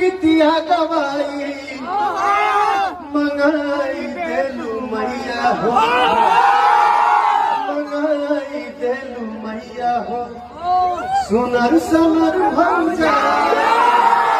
गीतिया गवाई मंगाई देलू मैया हो, मंगाई देलू मैया हो, सुनर सुनर भौजा।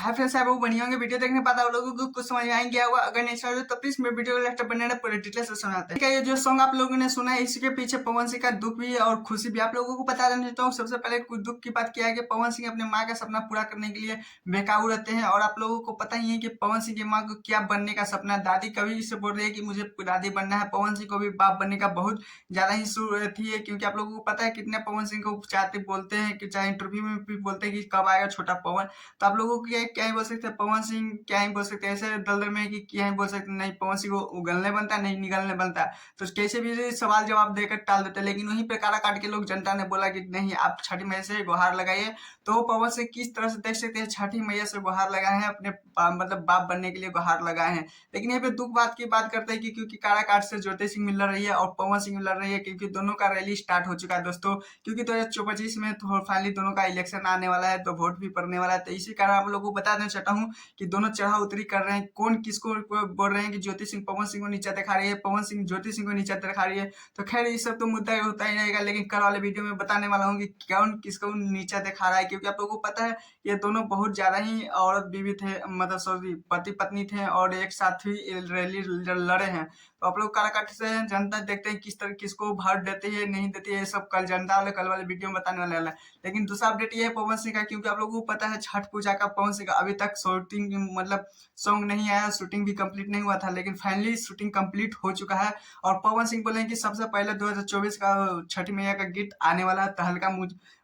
फ्रेंड्स आप लोग बढ़िया होंगे, वीडियो देखने पाता आप लोगों को कुछ समझ में आएंगे होगा। अगर नहीं समझ तो प्लीज मेरे वीडियो को लेफ्ट बनने पूरे डिटेल से सुनाते हैं। ये जो सॉन्ग आप लोगों ने सुना है इसके पीछे पवन सिंह का दुख भी है और खुशी भी। आप लोगों को बता देना चाहता हूँ सबसे पहले कुछ दुख की बात किया है कि पवन सिंह अपने माँ का सपना पूरा करने के लिए बेकाबू रहते हैं। और आप लोगों को पता ही है कि पवन सिंह की माँ को क्या बनने का सपना, दादी कभी से बोल रही है कि मुझे दादी बनना है। पवन सिंह को भी बाप बनने का बहुत ज्यादा ही शुरू थी है, क्योंकि आप लोगों को पता है कितने पवन सिंह को चाहते बोलते हैं कि चाहे इंटरव्यू में भी बोलते हैं कि कब आएगा छोटा पवन। तो आप लोगों को क्या ही बोल सकते हैं, पवन सिंह क्या ही बोल सकते हैं ऐसे दलदल में कि क्या ही बोल सकते नहीं पवन सिंह को उगलने बनता नहीं निगलने बनता। तो कैसे भी सवाल जवाब देकर टाल देते, लेकिन वहीं पे काला काट के लोग जनता ने बोला कि नहीं आप छठी मैया से गुहार लगाइए। तो पवन सिंह किस तरह से देख सकते हैं छठी मैया से गुहार लगाए हैं, अपने मतलब बाप बनने के लिए गुहार लगाए हैं। लेकिन यहाँ पे दुख बात की बात करते हैं कि क्योंकि काला काट से ज्योति सिंह मिल रही है और पवन सिंह मिल रही है, क्योंकि दोनों का रैली स्टार्ट हो चुका है दोस्तों। क्योंकि 2025 में तो फाइनली दोनों का इलेक्शन आने वाला है, तो वोट भी पड़ने वाला है। तो इसी कारण आप लोगों को बता देना चाहता हूँ कि दोनों चढ़ा उतरी कर रहे हैं। कौन किसको बोल रहे हैं कि ज्योति सिंह पवन सिंह को नीचा दिखा रही है, पवन सिंह ज्योति सिंह को नीचा दिखा रही है। तो खैर ये सब तो मुद्दा होता ही रहेगा, लेकिन कल वाले वीडियो में बताने वाला हूँ कि कौन किसको नीचा दिखा रहा है। क्योंकि आप लोगों को पता है ये दोनों बहुत ज्यादा ही औरत बीवी थे, मतलब सॉरी पति पत्नी थे और एक साथ ही रैली लड़े हैं। तो आप लोग काराकाट से जनता देखते हैं किस तरह किसको वोट देती है नहीं देती है, सब कल जनता वाले कल वाले वीडियो में बताने वाला है। लेकिन दूसरा अपडेट ये है पवन सिंह का, क्योंकि आप लोगों को पता है छठ पूजा का पवन सिंह का अभी तक शूटिंग मतलब सॉन्ग नहीं आया, शूटिंग भी कंप्लीट नहीं हुआ था, लेकिन फाइनली शूटिंग कंप्लीट हो चुका है। और पवन सिंह बोले कि सबसे पहले 2024 का छठी मैया का गीत आने वाला है, तहलका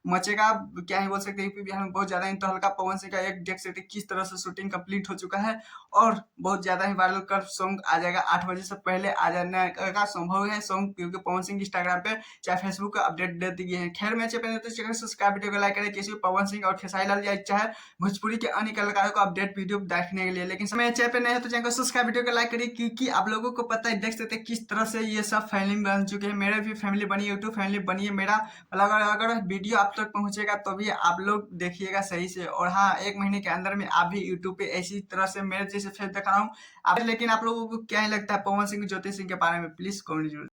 मचेगा। क्या ही बोल सकते हैं, यूपी बिहार में बहुत ज्यादा ही तहलका पवन सिंह का एक देख सकते किस तरह से शूटिंग कंप्लीट हो चुका है और बहुत ज्यादा ही वायरल कर सॉन्ग आ जाएगा। 8 बजे से पहले आ जाने का संभव है सॉन्ग, क्योंकि पवन सिंह इंस्टाग्राम पे चाहे फेसबुक का अपडेट दे दी है। खैर मैं तो सब्सक्राइब वीडियो को लाइक करें किसी पवन सिंह और खेसारी लाल या चाहे भोजपुरी के अन्य कलाकारों को अपडेट वीडियो देखने के लिए। लेकिन समय चैनल पे नहीं है तो चैनल को सब्सक्राइब वीडियो को लाइक करिए, क्योंकि आप लोगों को पता है देख सकते हैं किस तरह से ये सब फैमिली बन चुके हैं। मेरे भी फैमिली बनी है, यूट्यूब फैमिली बनी है मेरा। अगर वीडियो आप तक पहुंचेगा तो भी आप लोग देखिएगा सही से। और हाँ, 1 महीने के अंदर में आप भी यूट्यूब पे ऐसी तरह से मेरे जैसे फेस दिखा रहा हूँ। लेकिन आप लोगों को क्या ही लगता है पवन सिंह ज्योति सिंह के बारे में, प्लीज कमेंट जरूर।